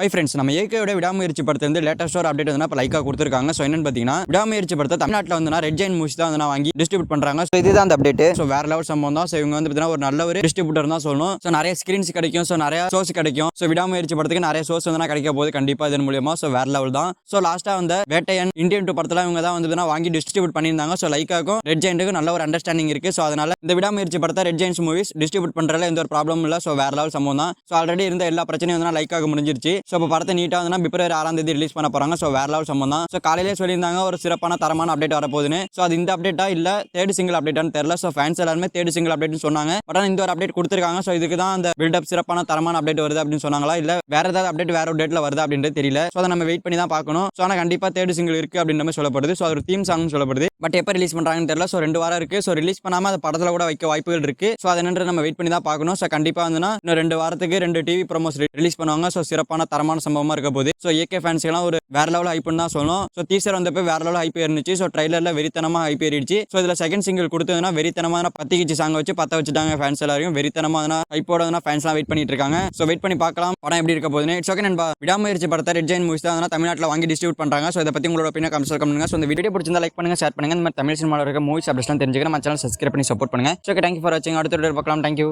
Hi friends, நம்ம ஏகேயோட விடாமுயற்சி படத்தை வந்து லேட்டஸ்ட் ஒரு அப்டேட் வந்து இப்போ லைக்காக கொடுத்துருக்காங்க. ஸோ என்னன்னு பார்த்தீங்கன்னா, விடாமுயற்சி படத்தை தமிழ்நாட்டில் வந்து ரெட் ஜெயின் மூவிஸ் தான் வந்து வாங்கி டிஸ்ட்ரிபியூட் பண்ணுறாங்க. ஸோ இதுதான் அந்த அப்டேட். ஸோ வேற லெவல் சம்பவம் தான். ஸோ இவங்க வந்து பார்த்தீங்கன்னா ஒரு நல்ல ஒரு டிஸ்ட்ரிபியூட்டர் தான் சொல்லணும். ஸோ நிறைய ஸ்கிரீன்ஸ் கிடைக்கும், ஸோ நிறைய ஷோஸ் கிடைக்கும். ஸோ விடாமுயற்சி படத்துக்கு நிறைய ஷோஸ் வந்து கிடைக்க போகுது கண்டிப்பாக இதன் மூலியமா. ஸோ வேற லெவல் தான். ஸோ லாஸ்ட்டாக வந்து வேட்டையன் இந்தியன் 2 படத்தில் இவங்க தான் வந்து வாங்கி டிஸ்ட்ரிபியூட் பண்ணியிருந்தாங்க. ஸோ லைக்காக்கும் ரெட் ஜெயின்ட்டுக்கும் நல்ல ஒரு அண்டர்ஸ்டாண்டிங் இருக்கு. ஸோ அதனால இந்த விடாமுயற்சி படத்தை ரெட் ஜெயின்ஸ் மூவிஸ் டிஸ்ட்ரிபியூட் பண்ணுறதுல எந்த ஒரு ப்ராப்ளம் இல்லை. ஸோ வேற லெவல் சம்பவம் தான். ஸோ ஆல்ரெடி இருந்த எல்லா பிரச்சனையும் வந்து லைக்காக முடிஞ்சிருச்சு. ஸோ இப்போ படத்தை நீட்டாக வந்து பிப்ரவரி 6ஆம் தேதி ரிலீஸ் பண்ண போறாங்க. ஸோ வேற லெவல் சம்பவம் தான். ஸோ காலையிலே சொல்லியிருந்தாங்க ஒரு சிறப்பான தரமான அப்டேட் வரப்போகுதுன்னு. ஸோ அது இந்த அப்டேட்டா இல்ல தேர்ட் சிங்கிள் அப்டேட்டான்னு தெரியல. ஸோ ஃபேன்ஸ் எல்லாருமே தேர்ட் சிங்கிள் அப்டேட்னு சொன்னாங்க. பட் இந்த ஒரு அப்டேட் கொடுத்துருக்காங்க. ஸோ இதுக்கு தான் அந்த பில்டப் சிறப்பான தரமான அப்டேட் வருது அப்படின்னு சொன்னாங்களா, இல்ல வேற ஏதாவது அப்டேட் வேற ஒரு டேட்ல வருதா அப்படின்றது தெரியல. ஸோ அதை நம்ம வெயிட் பண்ணி தான் பார்க்கணும். ஸோ ஆனால் கண்டிப்பா தேர்ட் சிங்கிள் இருக்கு அப்படின்ற மாதிரி சொல்லப்படுது. ஸோ அது ஒரு தீம் சாங் சொல்லப்படுது. பட் எப்போ ரிலீஸ் பண்றாங்கன்னு தெரியல. ஸோ 2 வாரம் இருக்கு. ஸோ ரிலீஸ் பண்ணாம அந்த படத்துல கூட வைக்க வாய்ப்புகள் இருக்கு. ஸோ அதை என்னன்றது நம்ம வெயிட் பண்ணி தான் பார்க்கணும். ஸோ கண்டிப்பா வந்து இன்னும் 2 வாரத்துக்கு 2 டிவி ப்ரோமோஸ் ரிலீஸ் பண்ணுவாங்க. ஸோ சிறப்பான தரமான சம்பவமா இருக்க போது. ஸோ ஏகே ஃபேன்ஸ்க்கு ஒரு வேற லெவல் ஹைப்னு தான் சொல்லணும். ஸோ டீசர் வந்தப்போ வேற லெவல் ஹைப் இருந்துச்சு. ஸோ ட்ரைலர்ல வெறித்தனமா ஹைப் ஏறிடுச்சு. ஸோ இதுல செகண்ட் சிங்கிள் கொடுத்ததுன்னா வெறித்தனமான பத்திக்கிச்சு சாங் வச்சு பத்த வச்சுட்டாங்க ஃபேன்ஸ் எல்லாரையும். வெறித்தனமா ஹைப்போட ஃபேன்ஸ்லாம் வெயிட் பண்ணிட்டு இருக்காங்க. ஸோ வெயிட் பண்ணி பார்க்கலாம் படம் எப்படி இருக்க போகுதுன்னு. இட்ஸ் ஓகே நண்பா. விடாமுயற்சி படத்தை ரெட் ஜெயின் மூவிஸ் தான் தமிழ்நாட்டில் வாங்கி டிஸ்ட்ரிபியூட் பண்றாங்க. ஸோ இதை பத்தி உங்களோட ஒப்பீனியன் கமெண்ட்ஸ் பண்ணுங்க. ஸோ இந்த வீடியோ பிடிச்சிருந்தா லைக் பண்ணுங்க, ஷேர் பண்ணுங்க. இந்த மாதிரி தமிழ் சினிமாவில் இருக்க மூவிஸ் அப்டேட்ஸ்லாம் தெரிஞ்சுக்க நம்ம சேனல் சப்ஸ்கிரைப் பண்ணி சப்போர்ட் பண்ணுங்க. ஓகே, தேங்க்யூ ஃபார் வாட்சிங். அடுத்த வீடியோ பார்க்கலாம். தேங்க்யூ.